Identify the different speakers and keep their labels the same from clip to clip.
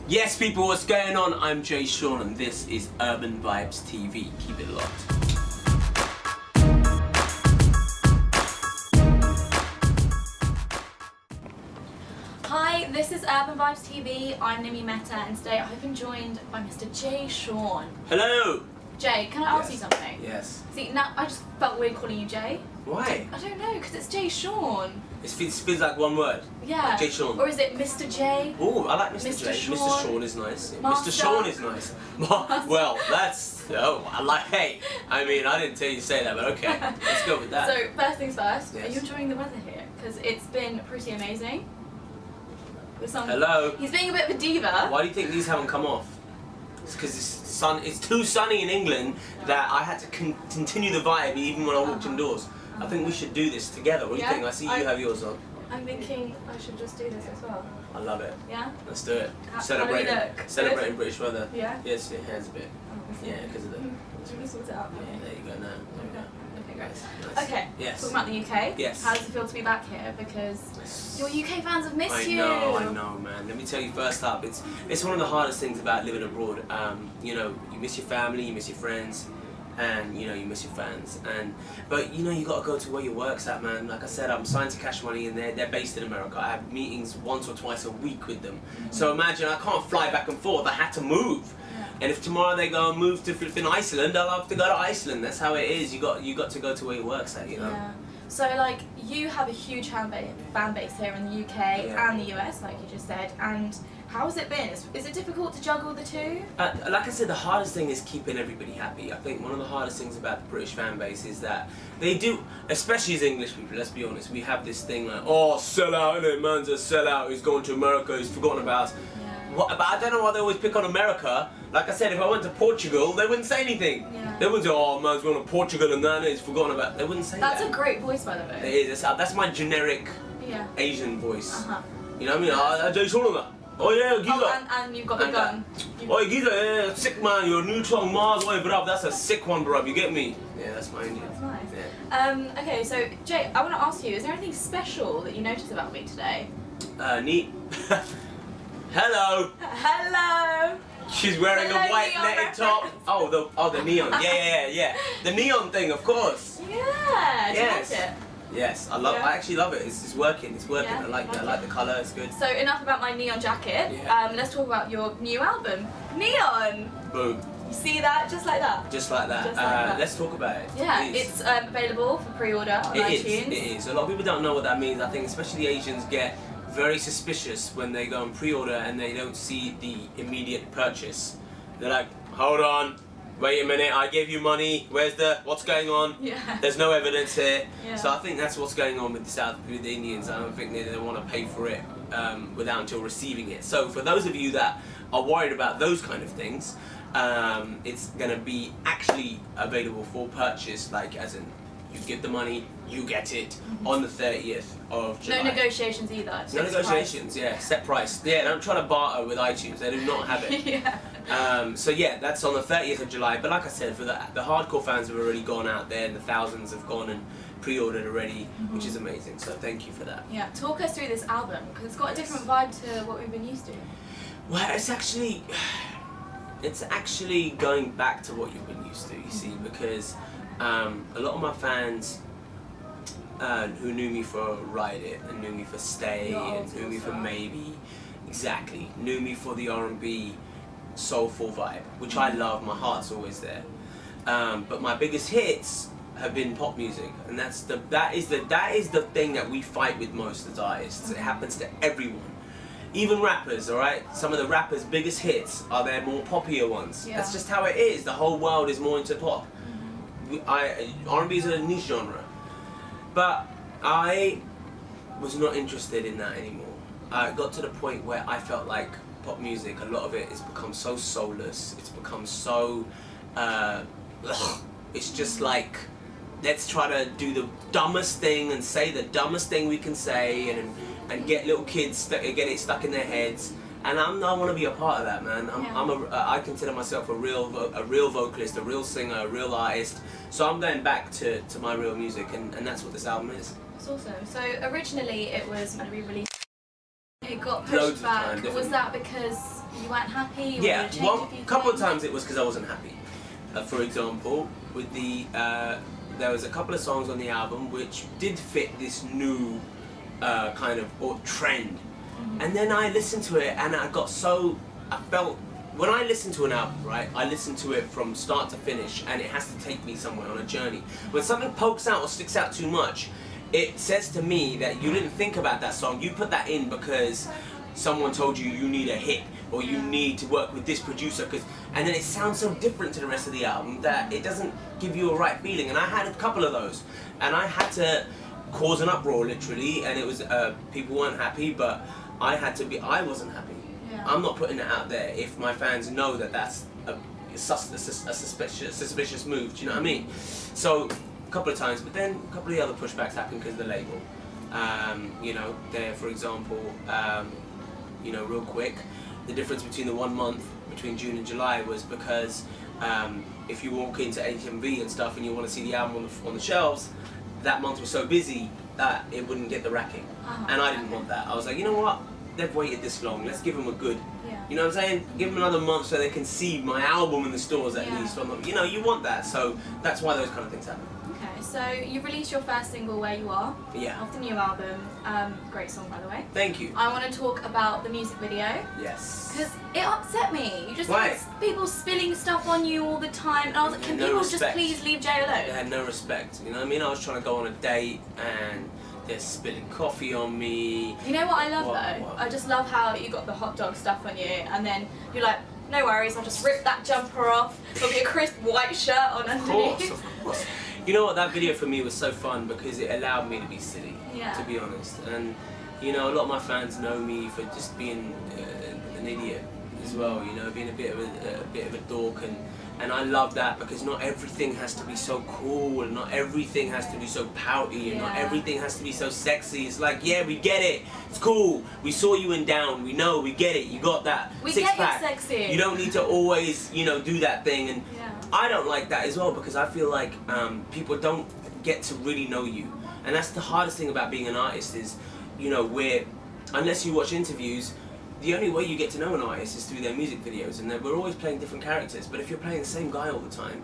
Speaker 1: Yes, people, what's going on? I'm Jay Sean and this is UrbanVibezTV. Keep it locked.
Speaker 2: Hi, this is UrbanVibezTV. I'm Nicki and today I've been joined by Mr. Jay Sean.
Speaker 1: Hello!
Speaker 2: Jay, can I ask you something?
Speaker 1: Yes.
Speaker 2: See, now I just felt weird calling you Jay.
Speaker 1: Why?
Speaker 2: I don't know, because it's Jay Sean.
Speaker 1: It feels like one word.
Speaker 2: Yeah.
Speaker 1: Like Jay Sean.
Speaker 2: Or is it Mr. J?
Speaker 1: Oh, I like Mr.
Speaker 2: Mr.
Speaker 1: J.
Speaker 2: Sean.
Speaker 1: Mr. Sean is nice.
Speaker 2: Master.
Speaker 1: Mr. Sean is nice. Well, that's... Oh, I like... Hey, I mean, I didn't tell you to say that, but okay. Let's go with that.
Speaker 2: So, first things first,
Speaker 1: Yes.
Speaker 2: Are you enjoying the weather here? Because it's been pretty amazing. With some...
Speaker 1: Hello?
Speaker 2: He's being a bit of a diva.
Speaker 1: Why do you think these haven't come off? It's because it's too sunny in England that I had to continue the vibe even when I walked indoors. I think we should do this together. What do you think? I see you have yours on.
Speaker 2: I'm thinking I should just do this as well.
Speaker 1: I love it.
Speaker 2: Yeah?
Speaker 1: Let's do it.
Speaker 2: How do
Speaker 1: Celebrating
Speaker 2: we look?
Speaker 1: celebrating British weather.
Speaker 2: Yeah?
Speaker 1: Yes, your hands a bit.
Speaker 2: Oh,
Speaker 1: Yeah, because of the...
Speaker 2: Should we sort it out?
Speaker 1: Yeah, there you go now. There you go.
Speaker 2: Okay, great.
Speaker 1: Nice.
Speaker 2: Okay,
Speaker 1: Yes.
Speaker 2: talking about the UK.
Speaker 1: Yes.
Speaker 2: How does it feel to be back here? Because your UK fans have missed you.
Speaker 1: I know, man. Let me tell you first up, it's one of the hardest things about living abroad. You know, you miss your family, you miss your friends, and you know, you miss your fans. But you know, you gotta go to where your work's at, man. Like I said, I'm signed to Cash Money, and they're based in America. I have meetings once or twice a week with them. So imagine I can't fly back and forth. I had to move. And if tomorrow they go and move to flipping Iceland, I'll have to go to Iceland. That's how it is. You got to go to where your work's at, you know.
Speaker 2: Yeah. So like you have a huge fan base here in the UK and the US, like you just said. And how has it been? Is it difficult to juggle the two?
Speaker 1: Like I said, the hardest thing is keeping everybody happy. I think one of the hardest things about the British fan base is that they do, especially as English people, let's be honest, we have this thing like, oh, sell out, innit? Man's a sellout, he's going to America, he's forgotten about us. But I don't know why they always pick on America. Like I said, if I went to Portugal, they wouldn't say anything.
Speaker 2: Yeah.
Speaker 1: They wouldn't say, oh, man's going to Portugal and then he's forgotten about. They wouldn't say that.
Speaker 2: That's a great voice, by the way.
Speaker 1: It is. That's my generic Asian voice. You know what I mean? Jay Sean on that. Oh yeah, Giza.
Speaker 2: Oh, and you've got the gun.
Speaker 1: Oh, Giza, yeah, sick man. You're a neutron Mars away, bruv. That's a sick one, bruv. You get me? Yeah, that's my Indian.
Speaker 2: That's nice.
Speaker 1: Yeah.
Speaker 2: Okay, so Jay, I want to ask you, is there anything special that you noticed about me today?
Speaker 1: Neat. Hello.
Speaker 2: Hello.
Speaker 1: She's wearing a white netted top. Oh, the neon. Yeah. The neon thing, of course.
Speaker 2: Yeah. Do you like it?
Speaker 1: Yes, I actually love it. It's working. It's working.
Speaker 2: Yeah,
Speaker 1: I like that. I like the colour. It's good.
Speaker 2: So enough about my neon jacket.
Speaker 1: Yeah.
Speaker 2: Let's talk about your new album, Neon.
Speaker 1: Boom.
Speaker 2: You see that? Just like that.
Speaker 1: Just like that.
Speaker 2: Just like that.
Speaker 1: Let's talk about it.
Speaker 2: Yeah,
Speaker 1: please.
Speaker 2: it's available for pre-order on iTunes.
Speaker 1: It is. A lot of people don't know what that means. I think especially the Asians get very suspicious when they go and pre-order and they don't see the immediate purchase. They're like, hold on, wait a minute, I gave you money, what's going on?
Speaker 2: Yeah.
Speaker 1: There's no evidence here.
Speaker 2: Yeah.
Speaker 1: So I think that's what's going on with the Indians. I don't think they want to pay for it without until receiving it. So for those of you that are worried about those kind of things, it's going to be actually available for purchase, like as in, you give the money, you get it on the 30th of July.
Speaker 2: No negotiations either.
Speaker 1: No negotiations, yeah, set price. Yeah, don't try to barter with iTunes, they do not have it. So yeah, that's on the 30th of July, but like I said, for the hardcore fans have already gone out there and the thousands have gone and pre-ordered already, which is amazing, so thank you for that.
Speaker 2: Yeah, talk us through this album, because it's got a different vibe to what we've been used to.
Speaker 1: Well, it's actually going back to what you've been used to, you see, because a lot of my fans who knew me for Ride It and knew me for Stay and knew me for Maybe, knew me for the R&B soulful vibe, which I love, my heart's always there. But my biggest hits have been pop music, and that is the thing that we fight with most as artists. It happens to everyone. Even rappers, alright? Some of the rappers' biggest hits are their more poppier ones.
Speaker 2: Yeah.
Speaker 1: That's just how it is. The whole world is more into pop. R&B is a niche genre. But I was not interested in that anymore. I got to the point where I felt like pop music, a lot of it has become so soulless. It's become so... it's just like, let's try to do the dumbest thing and say the dumbest thing we can say and get little kids get it stuck in their heads. And I want to be a part of that, man. I consider myself a real vocalist, a real singer, a real artist. So I'm going back to my real music, and that's what this album is.
Speaker 2: That's awesome. So originally it was meant to be released. It got
Speaker 1: Loads
Speaker 2: pushed
Speaker 1: of time,
Speaker 2: back. Was that because You weren't happy? Or
Speaker 1: Yeah,
Speaker 2: you changed a few
Speaker 1: couple of
Speaker 2: things?
Speaker 1: times it was because I wasn't happy. For example, with the there was a couple of songs on the album which did fit this new kind of trend, and then I listened to it and I felt when I listen to an album, right, I listen to it from start to finish, and it has to take me somewhere on a journey. When something pokes out or sticks out too much, it says to me that you didn't think about that song. You put that in because someone told you you need a hit, or you need to work with this producer, and then it sounds so different to the rest of the album that it doesn't give you a right feeling. And I had a couple of those, and I had to cause an uproar literally, and it was people weren't happy, but I wasn't happy.
Speaker 2: Yeah.
Speaker 1: I'm not putting it out there if my fans know that that's a suspicious move. Do you know what I mean? So a couple of times, but then a couple of the other pushbacks happened because of the label. You know, there, for example, you know, real quick, the difference between the 1 month between June and July was because if you walk into HMV and stuff and you want to see the album on the shelves, that month was so busy that it wouldn't get the racking. And I didn't want that. I was like, you know what? They've waited this long. Let's give them a good, you know what I'm saying? Give them another month so they can see my album in the stores at least. You know, you want that. So that's why those kind of things happen.
Speaker 2: Okay, so you released your first single, Where You Are, off the new album. Great song, by the way.
Speaker 1: Thank you.
Speaker 2: I want to talk about the music video.
Speaker 1: Yes.
Speaker 2: Because it upset me. You just
Speaker 1: Why?
Speaker 2: had people spilling stuff on you all the time, and I was like, can people just please leave Jay alone?
Speaker 1: They had no respect. You know what I mean? I was trying to go on a date and they're spilling coffee on me.
Speaker 2: You know what I love though? I just love how you got the hot dog stuff on you, and then you're like, no worries, I'll just rip that jumper off. There'll be a crisp white shirt on underneath.
Speaker 1: Of course. You know what? That video for me was so fun because it allowed me to be silly, to be honest. And you know, a lot of my fans know me for just being an idiot as well. You know, being a bit of a dork, and I love that because not everything has to be so cool, and not everything has to be so pouty, and not everything has to be so sexy. It's like, yeah, we get it. It's cool. We saw you in Down. We know. We get it. You got that six pack.
Speaker 2: You're sexy.
Speaker 1: You don't need to always, you know, do that thing. And I don't like that as well because I feel like people don't get to really know you, and that's the hardest thing about being an artist is, you know, unless you watch interviews, the only way you get to know an artist is through their music videos, and we're always playing different characters. But if you're playing the same guy all the time,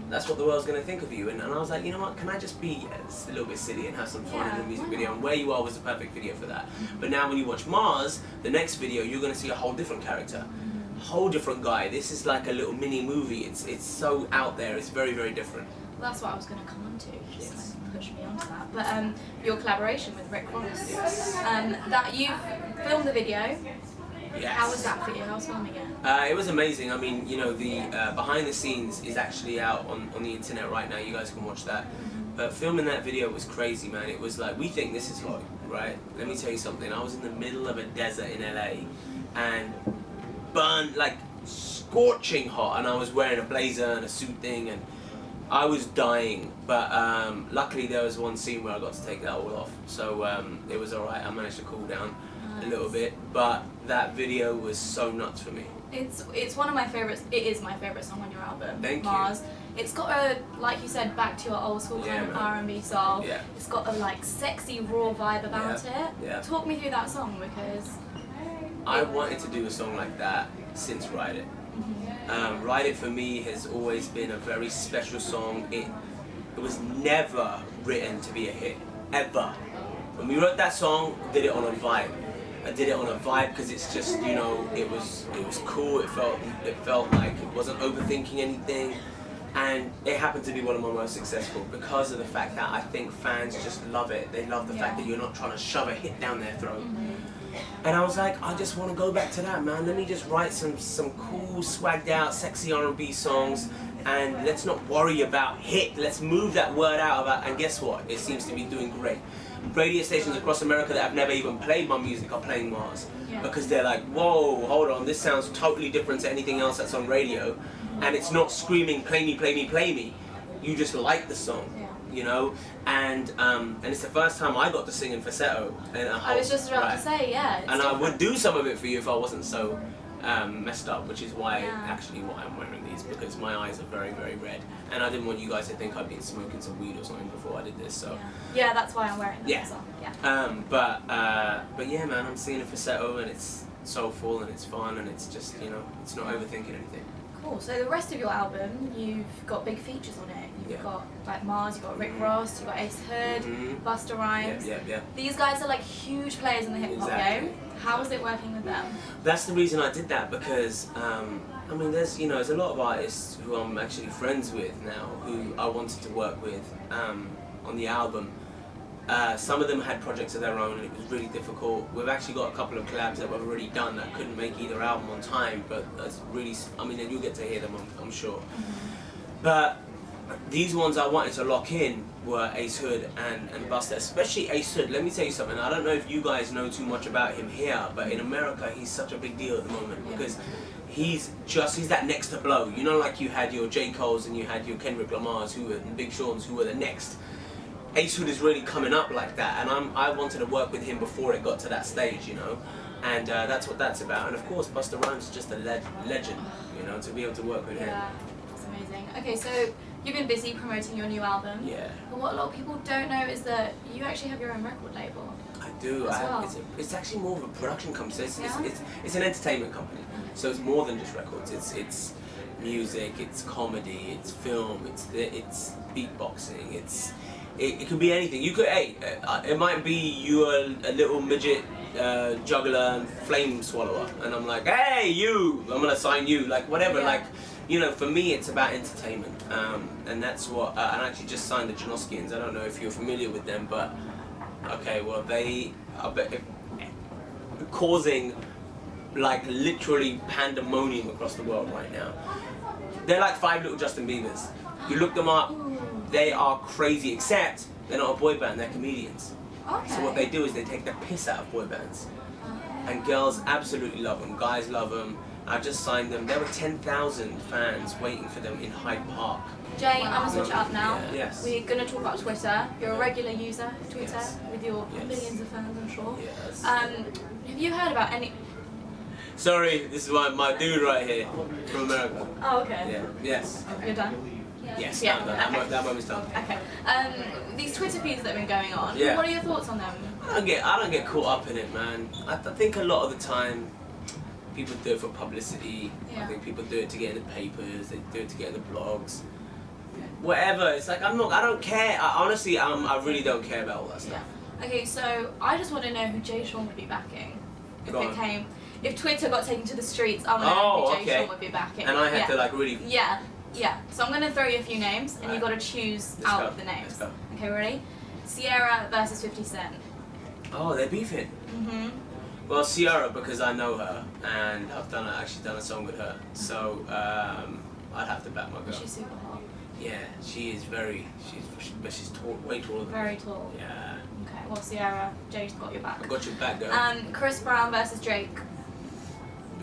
Speaker 1: that's what the world's going to think of you. And I was like, you know what, can I just be a little bit silly and have some fun in the music video? And Where You Are was the perfect video for that. But now when you watch Mars, the next video, you're going to see a whole different character, a whole different guy. This is like a little mini movie. It's so out there. It's very, very different.
Speaker 2: Well, that's what I was going to come on to. Just kind of push me onto that. But your collaboration with Rick Ross, that you filmed the video.
Speaker 1: Yes.
Speaker 2: How was that for you? How was filming it?
Speaker 1: It was amazing. I mean, you know, the behind the scenes is actually out on the internet right now. You guys can watch that. But filming that video was crazy, man. It was like, we think this is hot, right? Let me tell you something. I was in the middle of a desert in LA and burned, like scorching hot, and I was wearing a blazer and a suit thing, and I was dying. But luckily there was one scene where I got to take that all off. So it was alright. I managed to cool down a little bit, but that video was so nuts for me.
Speaker 2: It's one of my favorites. It is my favorite song on your album,
Speaker 1: Thank
Speaker 2: Mars.
Speaker 1: you.
Speaker 2: It's got a, like you said, back to your old school kind of R&B soul.
Speaker 1: Yeah.
Speaker 2: It's got a like sexy raw vibe about it.
Speaker 1: Yeah.
Speaker 2: Talk me through that song because
Speaker 1: I wanted to do a song like that since Ride It. Ride It for me has always been a very special song. It was never written to be a hit, ever. When we wrote that song, we did it on a vibe. I did it on a vibe because it's just, you know, it was cool. It felt like it wasn't overthinking anything, and it happened to be one of my most successful because of the fact that I think fans just love it. They love the fact that you're not trying to shove a hit down their throat. And I was like, I just want to go back to that, man. Let me just write some cool, swagged out, sexy R&B songs, and let's not worry about hit. Let's move that word out about. And guess what? It seems to be doing great. Radio stations across America that have never even played my music are playing Mars because they're like, whoa, hold on, this sounds totally different to anything else that's on radio, and it's not screaming, play me, play me, play me. You just like the song, you know, and it's the first time I got to sing in falsetto.
Speaker 2: I was just about to say,
Speaker 1: and
Speaker 2: different.
Speaker 1: I would do some of it for you if I wasn't so messed up, which is why why I'm wearing these, because my eyes are very, very red, and I didn't want you guys to think I'd been smoking some weed or something before I did this. So
Speaker 2: yeah, that's why I'm wearing them as well.
Speaker 1: But yeah, man, I'm singing a falsetto, and it's soulful and it's fun and it's just, you know, it's not overthinking anything.
Speaker 2: Cool. So the rest of your album, you've got big features on it. You've got like Mars, you've got Rick Ross, you've got Ace Hood, Busta Rhymes.
Speaker 1: Yeah.
Speaker 2: These guys are like huge players in the hip hop game. How was it working with them?
Speaker 1: That's the reason I did that, because I mean, there's a lot of artists who I'm actually friends with now who I wanted to work with on the album. Some of them had projects of their own and it was really difficult. We've actually got a couple of collabs that we've already done that couldn't make either album on time, but that's really, I mean, and you'll get to hear them, I'm sure. But these ones I wanted to lock in were Ace Hood and Busta, especially Ace Hood. Let me tell you something, I don't know if you guys know too much about him here, but in America he's such a big deal at the moment because he's that next to blow. You know, like you had your J. Cole's and you had your Kendrick Lamar's and Big Sean's who were the next. Ace Hood is really coming up like that, and I wanted to work with him before it got to that stage, you know, and that's what that's about. And of course, Busta Rhymes is just a legend, you know, to be able to work with him.
Speaker 2: Yeah, that's amazing. Okay, so you've been busy promoting your new album.
Speaker 1: Yeah.
Speaker 2: But what a lot of people don't know is that you actually have your own record label.
Speaker 1: I do. It's actually more of a production company. So it's an entertainment company. So it's more than just records. It's music. It's comedy. It's film. It's beatboxing. It could be anything. You could, it might be you're a little midget juggler and flame swallower, and I'm like, hey, I'm gonna sign you, like whatever, like, you know, for me it's about entertainment, and that's what, and I actually just signed the Janoskians. I don't know if you're familiar with them, but okay, well they are causing like literally pandemonium across the world right now. They're like 5 little Justin Biebers. You look them up. They are crazy, except they're not a boy band, they're comedians.
Speaker 2: Okay.
Speaker 1: So what they do is they take the piss out of boy bands. And girls absolutely love them, guys love them. I've just signed them. There were 10,000 fans waiting for them in Hyde Park.
Speaker 2: Jay, I'm going to switch it up now.
Speaker 1: Yeah. Yes.
Speaker 2: We're going to talk about Twitter. You're a regular user of Twitter with your millions of fans, I'm sure.
Speaker 1: Yes.
Speaker 2: Have you heard about any...
Speaker 1: Sorry, this is my dude right here from America.
Speaker 2: Oh, okay.
Speaker 1: Yeah. Yes.
Speaker 2: You're done?
Speaker 1: Yes,
Speaker 2: Yeah.
Speaker 1: that moment's done.
Speaker 2: Okay. These Twitter feeds that have been going on, what are your thoughts on them?
Speaker 1: I don't get caught up in it, man. I think a lot of the time people do it for publicity. I think people do it to get in the papers, they do it to get in the blogs. Whatever, it's like I don't care. Honestly, I really don't care about all that stuff.
Speaker 2: Yeah. Okay, so I just want to know who Jay Sean would be backing. If Twitter got taken to the streets, I want to know who Jay Sean would be backing.
Speaker 1: And I had to like really...
Speaker 2: Yeah, so I'm going to throw you a few names and you've got to choose out of the names.
Speaker 1: Let's go.
Speaker 2: Okay, ready? Sierra versus 50 Cent.
Speaker 1: Oh, they're beefing. Well, Sierra, because I know her and I've actually done a song with her. So I'd have to back my girl.
Speaker 2: She's super hot.
Speaker 1: Yeah, she is she's tall, way taller than me.
Speaker 2: Very tall.
Speaker 1: Yeah.
Speaker 2: Okay, well Sierra, Jay's got your back.
Speaker 1: I got your back, girl.
Speaker 2: Chris Brown versus Drake.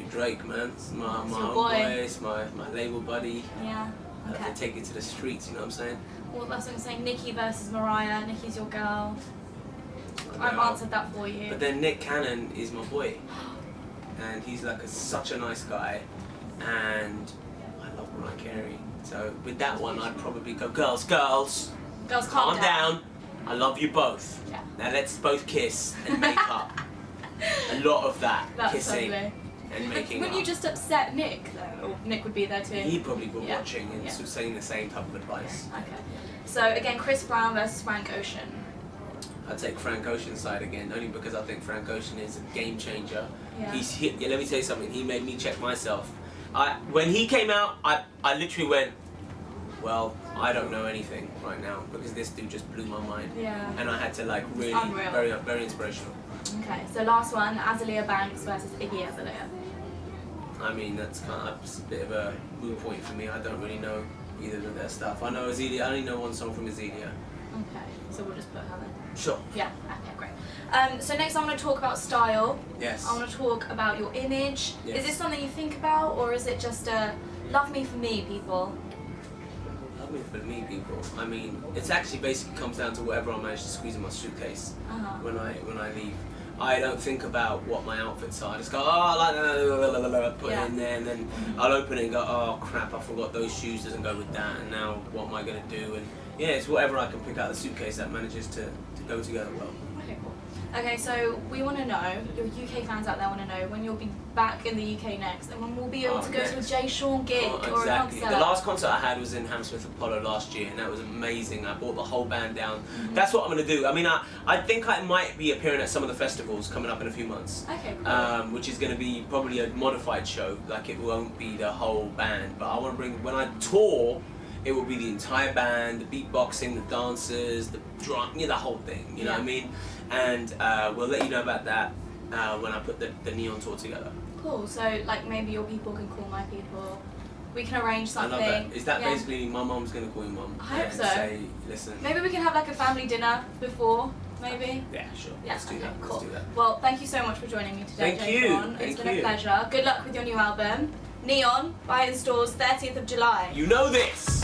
Speaker 1: Drake, man. It's my
Speaker 2: boy.
Speaker 1: It's my label buddy.
Speaker 2: Yeah. Okay.
Speaker 1: I have to take it to the streets, you know what I'm saying?
Speaker 2: Well, that's what I'm saying. Nicki versus Mariah. Nicki's your girl. I've answered that for you.
Speaker 1: But then Nick Cannon is my boy. And he's like such a nice guy. And I love Mariah Carey. So with that one, I'd probably go, girls, calm down. I love you both.
Speaker 2: Yeah.
Speaker 1: Now let's both kiss and make up. A lot of that kissing.
Speaker 2: Lovely.
Speaker 1: And making
Speaker 2: Wouldn't you just upset Nick though? Or Nick would be there too?
Speaker 1: He'd probably be watching and saying the same type of advice.
Speaker 2: Okay. So again, Chris Brown versus Frank Ocean.
Speaker 1: I'd take Frank Ocean's side again, only because I think Frank Ocean is a game changer.
Speaker 2: Yeah.
Speaker 1: Let me tell you something, he made me check myself. When he came out, I literally went, well, I don't know anything right now, because this dude just blew my mind.
Speaker 2: Yeah.
Speaker 1: And I had to like really, very, very inspirational.
Speaker 2: Okay, so last one, Azalea Banks versus Iggy Azalea.
Speaker 1: I mean, that's kind of a bit of a moot point for me. I don't really know either of their stuff. I know Azealia. I only know one song from Azealia.
Speaker 2: Okay, so we'll just put her then.
Speaker 1: Sure.
Speaker 2: Yeah. Okay, great. So next, I want to talk about style.
Speaker 1: Yes.
Speaker 2: I want to talk about your image.
Speaker 1: Yes.
Speaker 2: Is this something you think about, or is it just a love me for me, people?
Speaker 1: Love me for me, people. I mean, it's actually basically comes down to whatever I manage to squeeze in my suitcase when I leave. I don't think about what my outfits are. I just go, put it in there, and then I'll open it and go, oh crap, I forgot those shoes, doesn't go with that, and now what am I going to do? And yeah, it's whatever I can pick out of the suitcase that manages to go together well.
Speaker 2: Okay, cool. Okay, so we want to know, your UK fans out there want to know when you'll be back in the UK next, and when we'll be able to go to a Jay Sean gig or a concert.
Speaker 1: The last concert I had was in Hammersmith Apollo last year, and that was amazing. I brought the whole band down. That's what I'm going to do. I mean, I think I might be appearing at some of the festivals coming up in a few months.
Speaker 2: Okay, cool.
Speaker 1: Which is going to be probably a modified show. Like, it won't be the whole band, but I want to bring, when I tour, it will be the entire band, the beatboxing, the dancers, the drum, the whole thing, you know what I mean? And we'll let you know about that when I put the Neon tour together.
Speaker 2: Cool, so like maybe your people can call my people. We can arrange something.
Speaker 1: I love that. Is that basically my mum's going to call your mum?
Speaker 2: I hope so.
Speaker 1: Say, listen.
Speaker 2: Maybe we can have like a family dinner before, maybe?
Speaker 1: Yeah, sure.
Speaker 2: Yeah,
Speaker 1: Let's do that.
Speaker 2: Cool.
Speaker 1: Let's do that.
Speaker 2: Well, thank you so much for joining me today, Jay Sean. It's been a pleasure. Good luck with your new album. Neon, buy it in stores 30th of July.
Speaker 1: You know this!